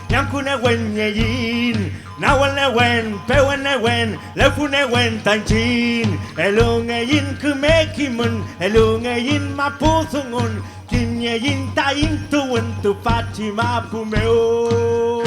Yankunewen Yeyin, Nawanewen, Pewenewen, Lefunewen Tanchin, Elungeyin Kumekimun, Elungeyin Mapusungun, Kinyeyin Tayin Tuwen Tu Fatima Pumeo.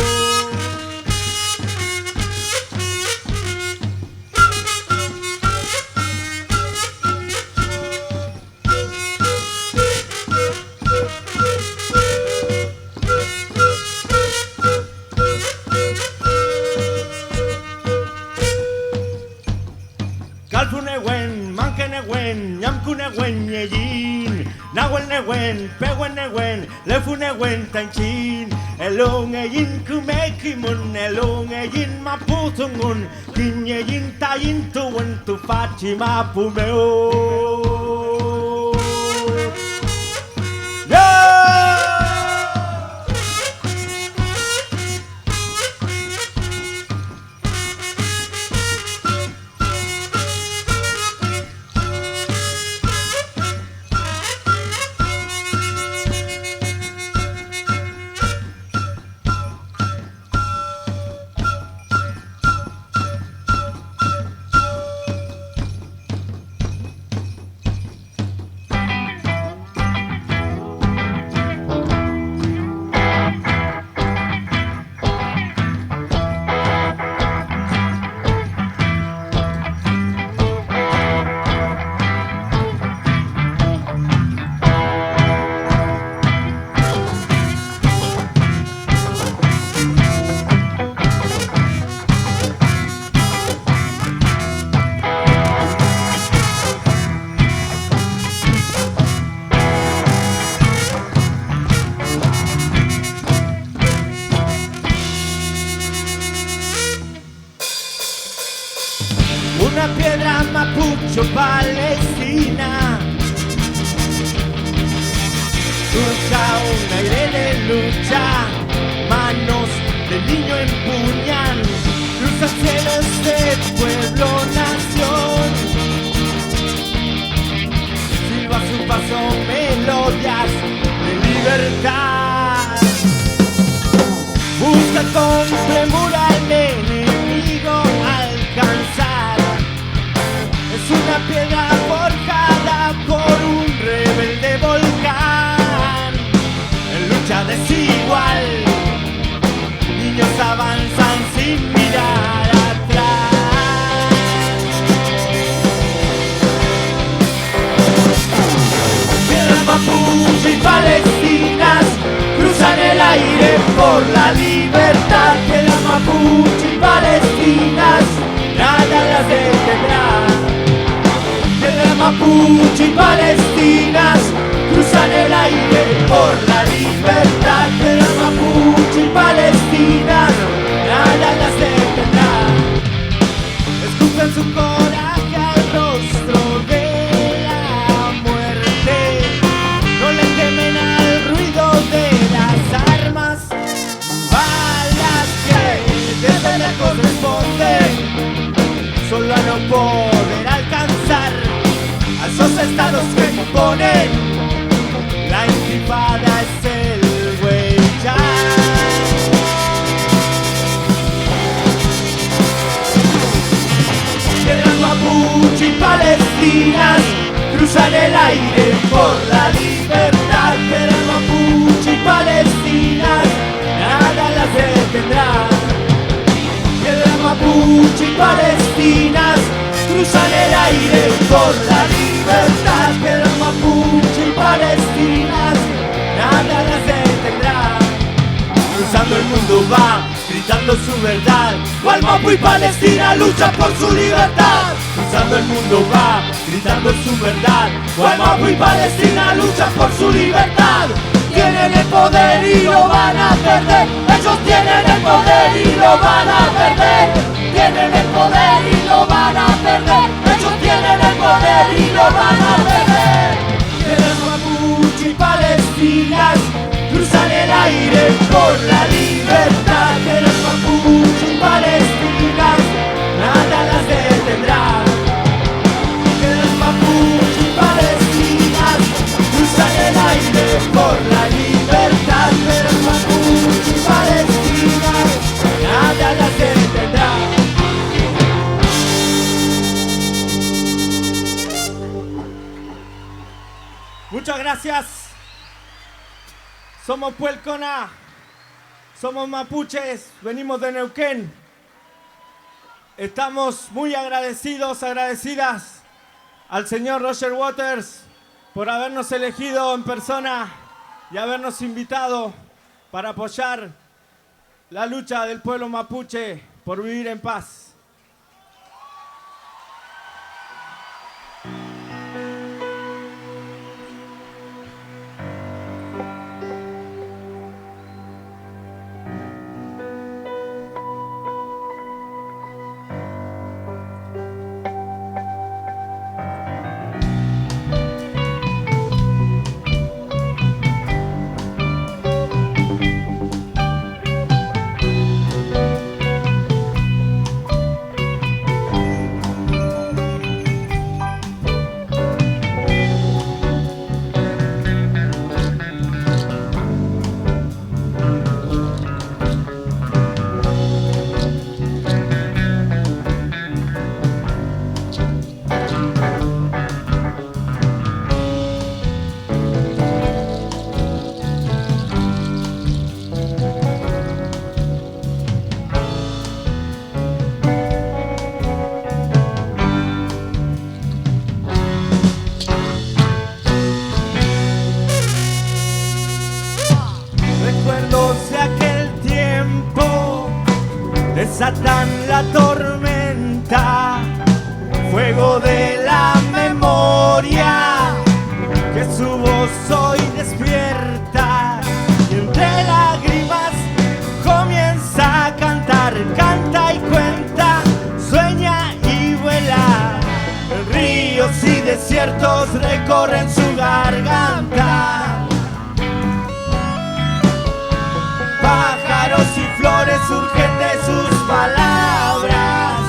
Kalfunewen, Mankenewen, Yamkunewen Yeyin, Nawenewen, Pewenewen, Lefunewen Tanchin, Elungeyin Kumekimun, Elungeyin Maputungun, Kinyeyin Tayin Tuwen Tu Fatima Pumeo. Una piedra mapucho palestina surca un aire de lucha, manos de niño empuñan, cruza cielos de pueblo nación, silba a su paso melodías de libertad, busca con premura al enemigo alcanzar. Es una piedra forjada por un rebelde volcán. En lucha desigual, niños avanzan sin mirar atrás. Piedras mapuche y palestinas cruzan el aire por la libertad. Piedras mapuche y palestinas, nada las detendrá. Mapuche y palestinas cruzan el aire por la libertad. De las mapuche y palestinas, nada las detendrá. Escupen su coraje al rostro de la muerte. No le temen al ruido de las armas, balas que desde lejos responden. Solo a no poder alcanzar a esos estados que imponen. La intifada es el huella. Piedras mapuche y palestinas cruzan el aire por la libertad. Piedras mapuche y palestinas, nada las detendrá. Piedras mapuche y palestinas cruzan el aire por la libertad. Piedras mapuche y palestinas, nada las detendrá. Cruzando el mundo va, gritando su verdad. Gualmapu y Palestina luchan por su libertad. Cruzando el mundo va, gritando su verdad. Gualmapu y Palestina luchan por su libertad. Tienen el poder y lo van a perder. Ellos tienen el poder y lo van a perder. Tienen el poder y lo van a perder. Ellos tienen el poder y lo van a perder. Piedras mapuche y palestinas cruzan el aire por la libertad. Piedras mapuche y palestinas, nada las detendrá. Piedras mapuche y palestinas cruzan el aire por la libertad. Piedras mapuche y palestinas. gracias. Somos Puelcona, somos mapuches, venimos de Neuquén. Estamos muy agradecidos, agradecidas al señor Roger Waters por habernos elegido en persona y habernos invitado para apoyar la lucha del pueblo mapuche por vivir en paz. Desatan la tormenta, fuego de la memoria, que su voz hoy despierta y entre lágrimas comienza a cantar, canta y cuenta, sueña y vuela. Ríos y desiertos recorren su garganta, pájaros y flores surgen de sus palabras.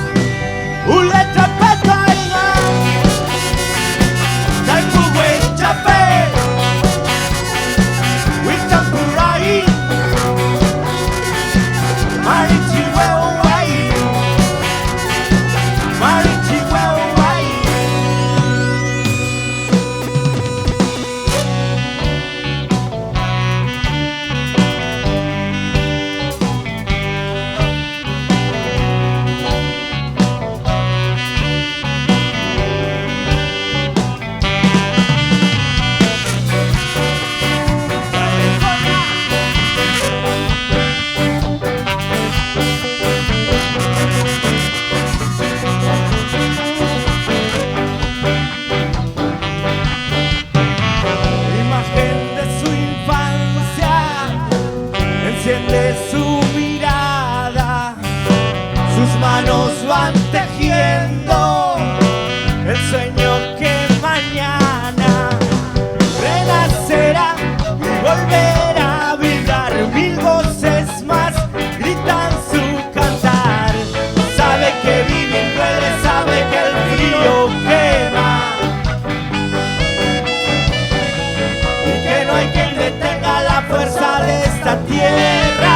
Ule trapetaina, Taikuwe chape, Witapurai, Marichiwewai, Marichiwewai. Enciende su mirada, sus manos van tejiendo el sueño que mañana renacerá y volverá a brillar. Mil voces más gritan su cantar. Sabe que vive y duele, sabe que el frío quema y que no hay quien detenga la fuerza de esta tierra.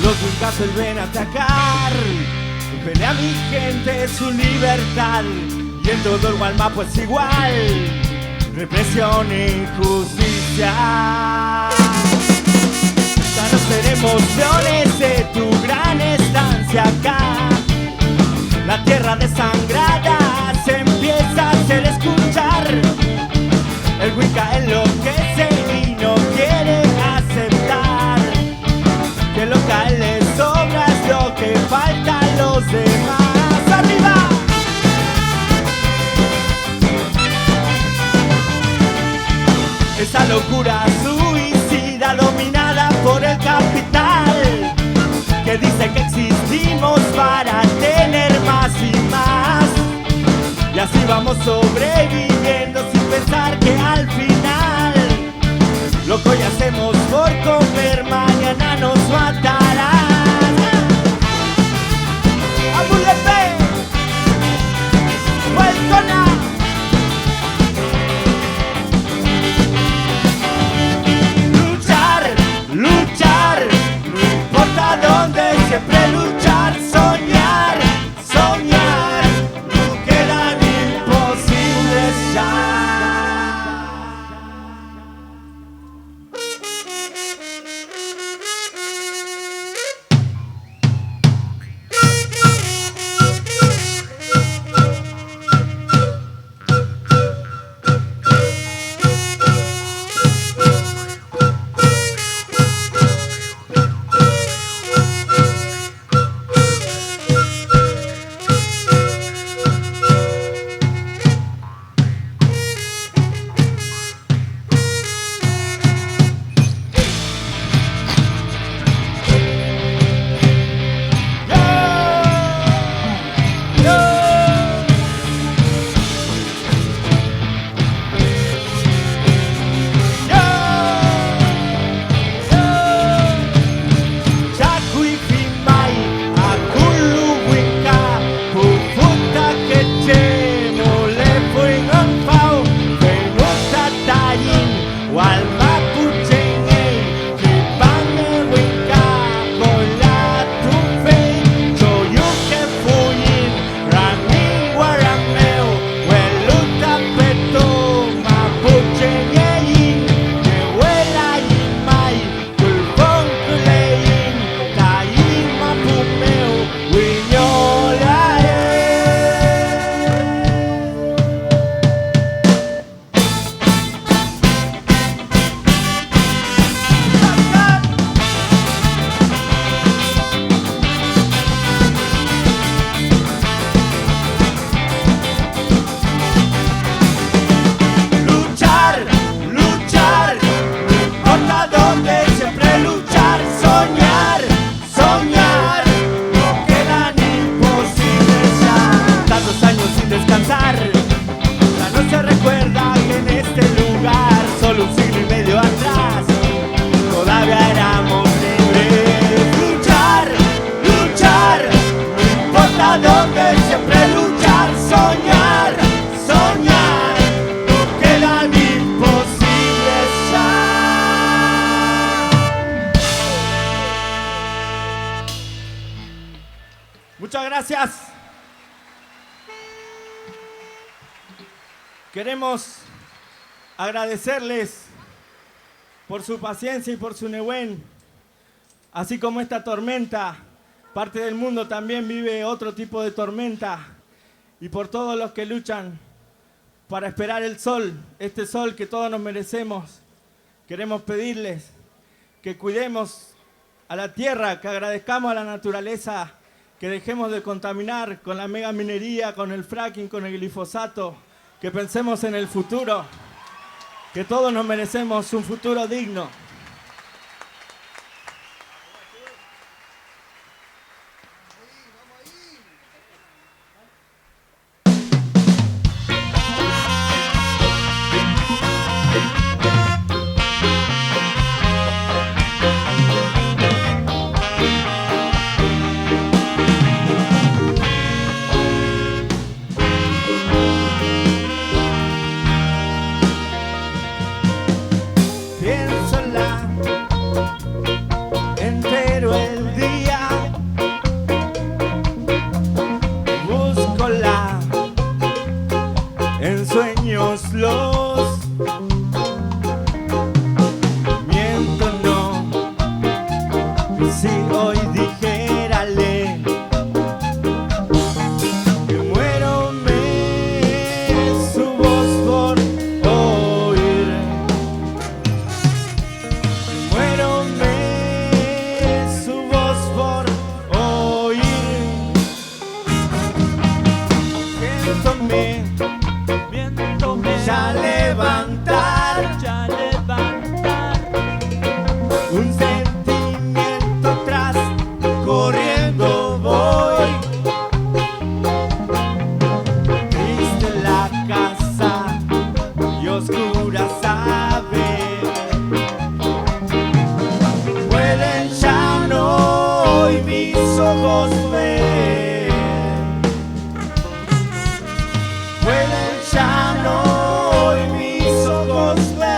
Los Incas vuelven a atacar, pelea mi gente su libertad, y en todo el Gualmapo es igual, represión e injusticia. hacer emociones de tu gran estancia acá. La tierra desangrada se empieza a hacer escuchar. El Wicca enloquece y no quiere aceptar que lo que a él le sobra es lo que falta a los demás. ¡Arriba! Esa locura suicida dominada por el capital, que dice que existimos para tener más y más, y así vamos sobreviviendo sin pensar que al final lo que hoy hacemos por comer mañana nos matará. ¡Abulepe! ¡Vueltona! Luchar, no importa dónde, siempre luchar, soñar, soñar, no quedan imposibles ya. Muchas gracias. Queremos agradecerles por su paciencia y por su nehuen. Así como esta tormenta, parte del mundo también vive otro tipo de tormenta. Y por todos los que luchan para esperar el sol, este sol que todos nos merecemos, queremos pedirles que cuidemos a la tierra, que agradezcamos a la naturaleza, que dejemos de contaminar con la mega minería, con el fracking, con el glifosato, que pensemos en el futuro, que todos nos merecemos un futuro digno. Pienso en la viéndome ya levantar un sentimiento atrás, corriendo voy. Triste la casa y oscura saber, pueden ya no hoy mis ojos ver, pueden ya no hoy mis ojos ver.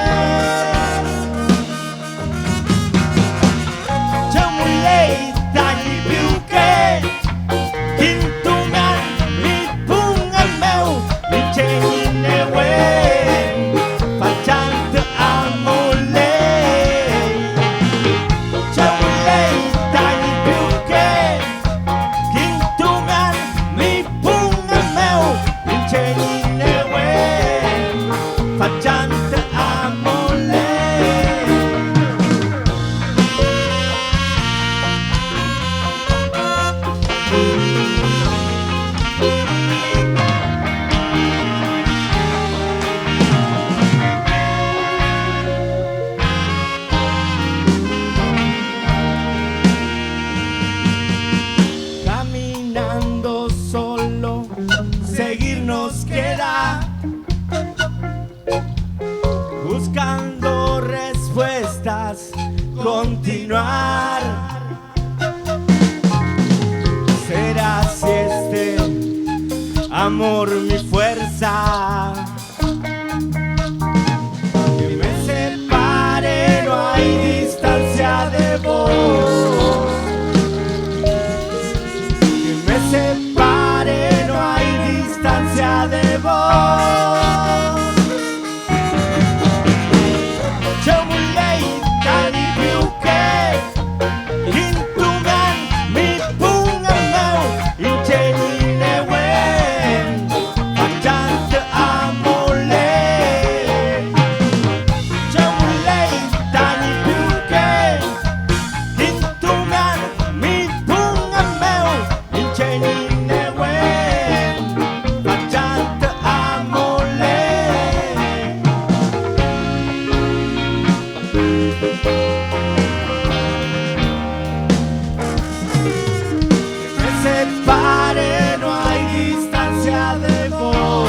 Chamulei tani piuke, kintungan lipungan meu, lichene wen, pachante amole. Chamulei tani piuke, kintungan lipungan meu, lichene wen, pachante amole. Caminando solo, seguir nos queda, buscando respuestas, continuar. ¿Será si este amor mi fuerza? Que me separe, no hay distancia de vos. Que me separe, no hay distancia de vos. Chamulei tani piuke, kintungan mi pungan meu, inchene wen, pachante amole. Chamulei tani piuke, kintungan mi pungan meu, inchene wen, pachante amole. Me separe, no hay distancia de vos.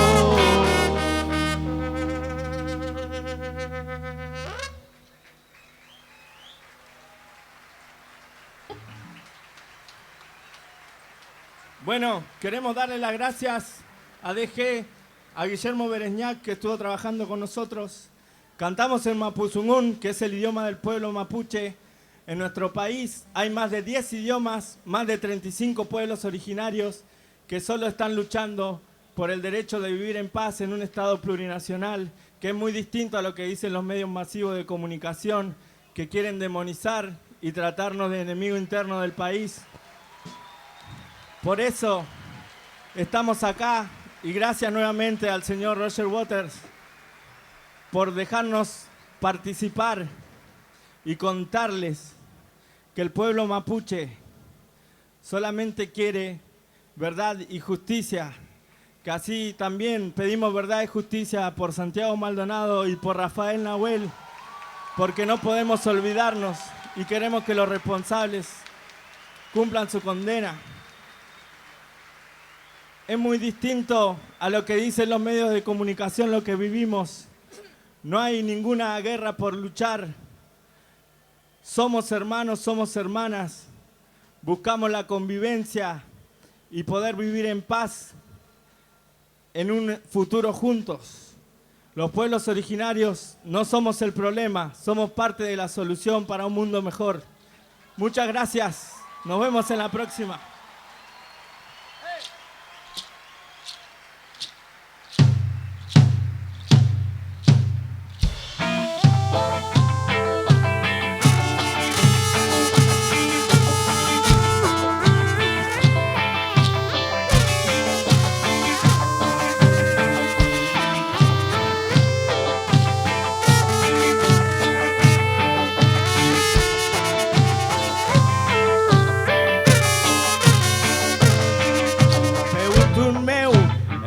Bueno, queremos darle las gracias a DG, a Guillermo Bereñac, que estuvo trabajando con nosotros. Cantamos en Mapuzungún, que es el idioma del pueblo mapuche. En nuestro país hay más de 10 idiomas, más de 35 pueblos originarios que solo están luchando por el derecho de vivir en paz en un estado plurinacional, que es muy distinto a lo que dicen los medios masivos de comunicación, que quieren demonizar y tratarnos de enemigo interno del país. Por eso estamos acá y gracias nuevamente al señor Roger Waters por dejarnos participar y contarles que el pueblo mapuche solamente quiere verdad y justicia, que así también pedimos verdad y justicia por Santiago Maldonado y por Rafael Nahuel, porque no podemos olvidarnos y queremos que los responsables cumplan su condena. Es muy distinto a lo que dicen los medios de comunicación, lo que vivimos. No hay ninguna guerra por luchar. Somos hermanos, somos hermanas. Buscamos la convivencia y poder vivir en paz en un futuro juntos. Los pueblos originarios no somos el problema, somos parte de la solución para un mundo mejor. Muchas gracias. Nos vemos en la próxima.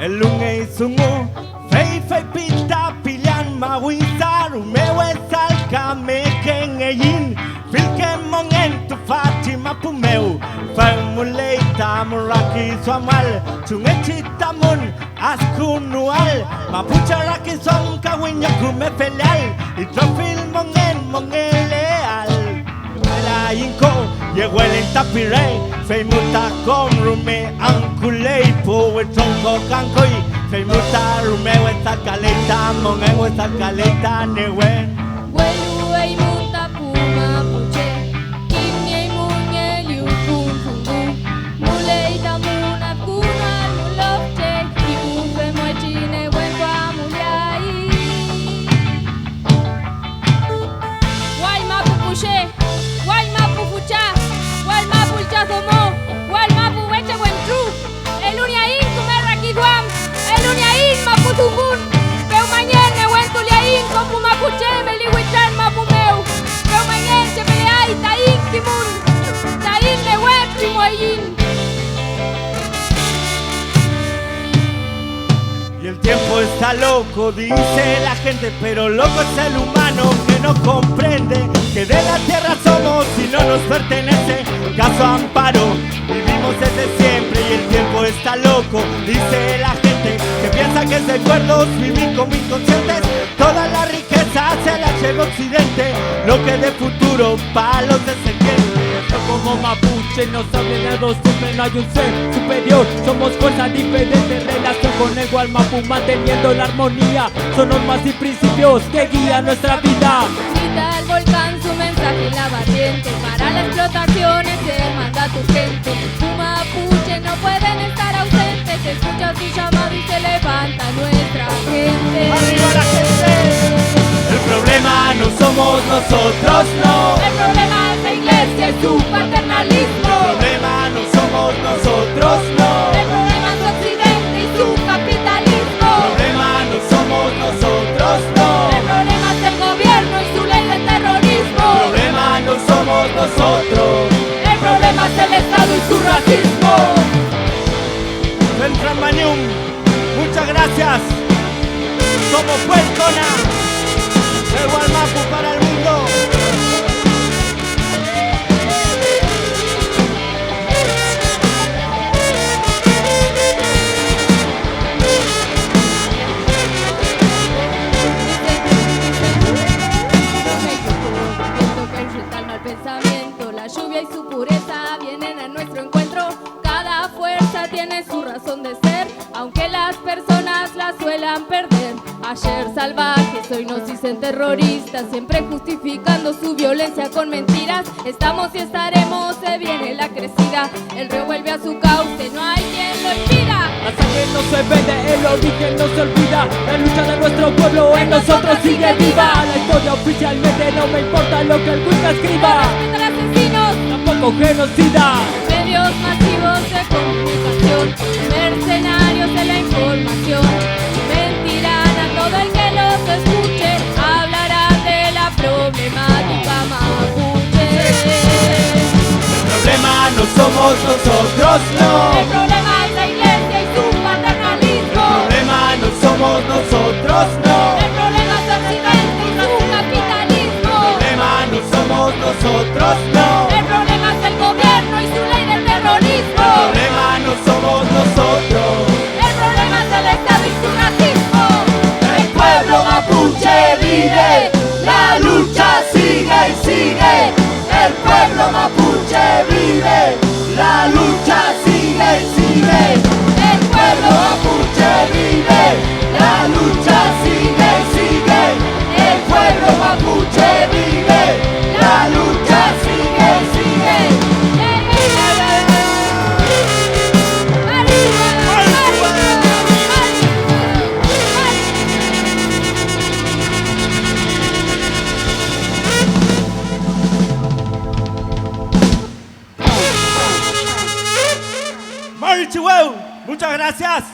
El lunge sungu fei pita pilian mawisa rumewe salka meken eyin filken mongen tu Fatima pumeu Famuleta muraki suamal chungechitamun askunual mapucharaki son kawinya kume felial y trofil mongen leal la inko llegó el tapirei feimuta con rume ankulei po tronco cancoi feimuta rume esta caleta mongen esta caleta newen Welu ei muta puma puche Kimye munye liu kun fungu Mulei da muna kuna nulofche Ikufe mochine wenkwa muliai Wal mapu puche Wal mapu fucha Wal mapu chazomo Wal mapu weche wentru El uniain kumerra kidwam El uniain mapu tumbun Peu mañana wentuliain Kopu mapuche beliwichan mapumeu Peu mañana che peleai Tain kimun Tain lewep timoyin Y el tiempo está loco, dice la gente, pero loco es el humano que no comprende que de la tierra somos y no nos pertenece. Caso amparo, vivimos desde siempre y el tiempo está loco, dice la gente que piensa que es de cuerdos vivir como inconscientes. Toda la riqueza se la lleva Occidente, lo que de futuro para los descendientes. Como mapuche nos ordenados siempre no hay un ser superior. Somos fuerza diferente en relación con el Gualmapu, manteniendo la armonía. Son normas y principios que guían nuestra vida. Grita el volcán su mensaje lavaciente Para la explotación es el mandato urgente Mapuche no pueden estar ausentes Se escucha su llamado y se levanta nuestra gente ¡Arriba la gente! El problema no somos nosotros, no. El problema es la iglesia y su paternalismo El problema no somos nosotros, no. El problema es Occidente y su capitalismo El problema no somos nosotros, no. El problema es el gobierno y su ley de terrorismo El problema no somos nosotros. El problema es el Estado y su racismo Central Mañum, muchas gracias. Somos Puertona, el Gualmapu para el mundo. Pensamiento, la lluvia y su pureza vienen a nuestro encuentro. Cada fuerza tiene su razón de ser, aunque las personas la suelan perder. Ayer salvajes, hoy nos dicen terroristas, siempre justificando su violencia con mentiras. Estamos y estaremos, se viene la crecida. El río vuelve a su cauce, no hay quien lo impida. La sangre no se vende, el origen no se olvida. La lucha de nuestro pueblo en nosotros sigue viva. La historia oficialmente no me importa lo que el Wicca escriba. Contra asesinos, Tampoco genocida. medios masivos de comunicación, mercenarios de la información, mentirán a todo el que los escuche, hablarán de la problemática mapuche. El problema no somos nosotros, no. El problema es la iglesia y su paternalismo. El problema no somos nosotros, no. El problema es Occidente y su capitalismo. El problema no somos nosotros, no. El problema es el gobierno y su ley de terrorismo. El problema no somos nosotros. El problema es el Estado y su racismo. El pueblo mapuche vive, la lucha sigue y sigue. El pueblo mapuche vive, la lucha sigue y sigue. El pueblo mapuche vive, la lucha sigue y sigue. El pueblo mapuche vive, la lucha sigue y sigue. Marichihueu, muchas gracias.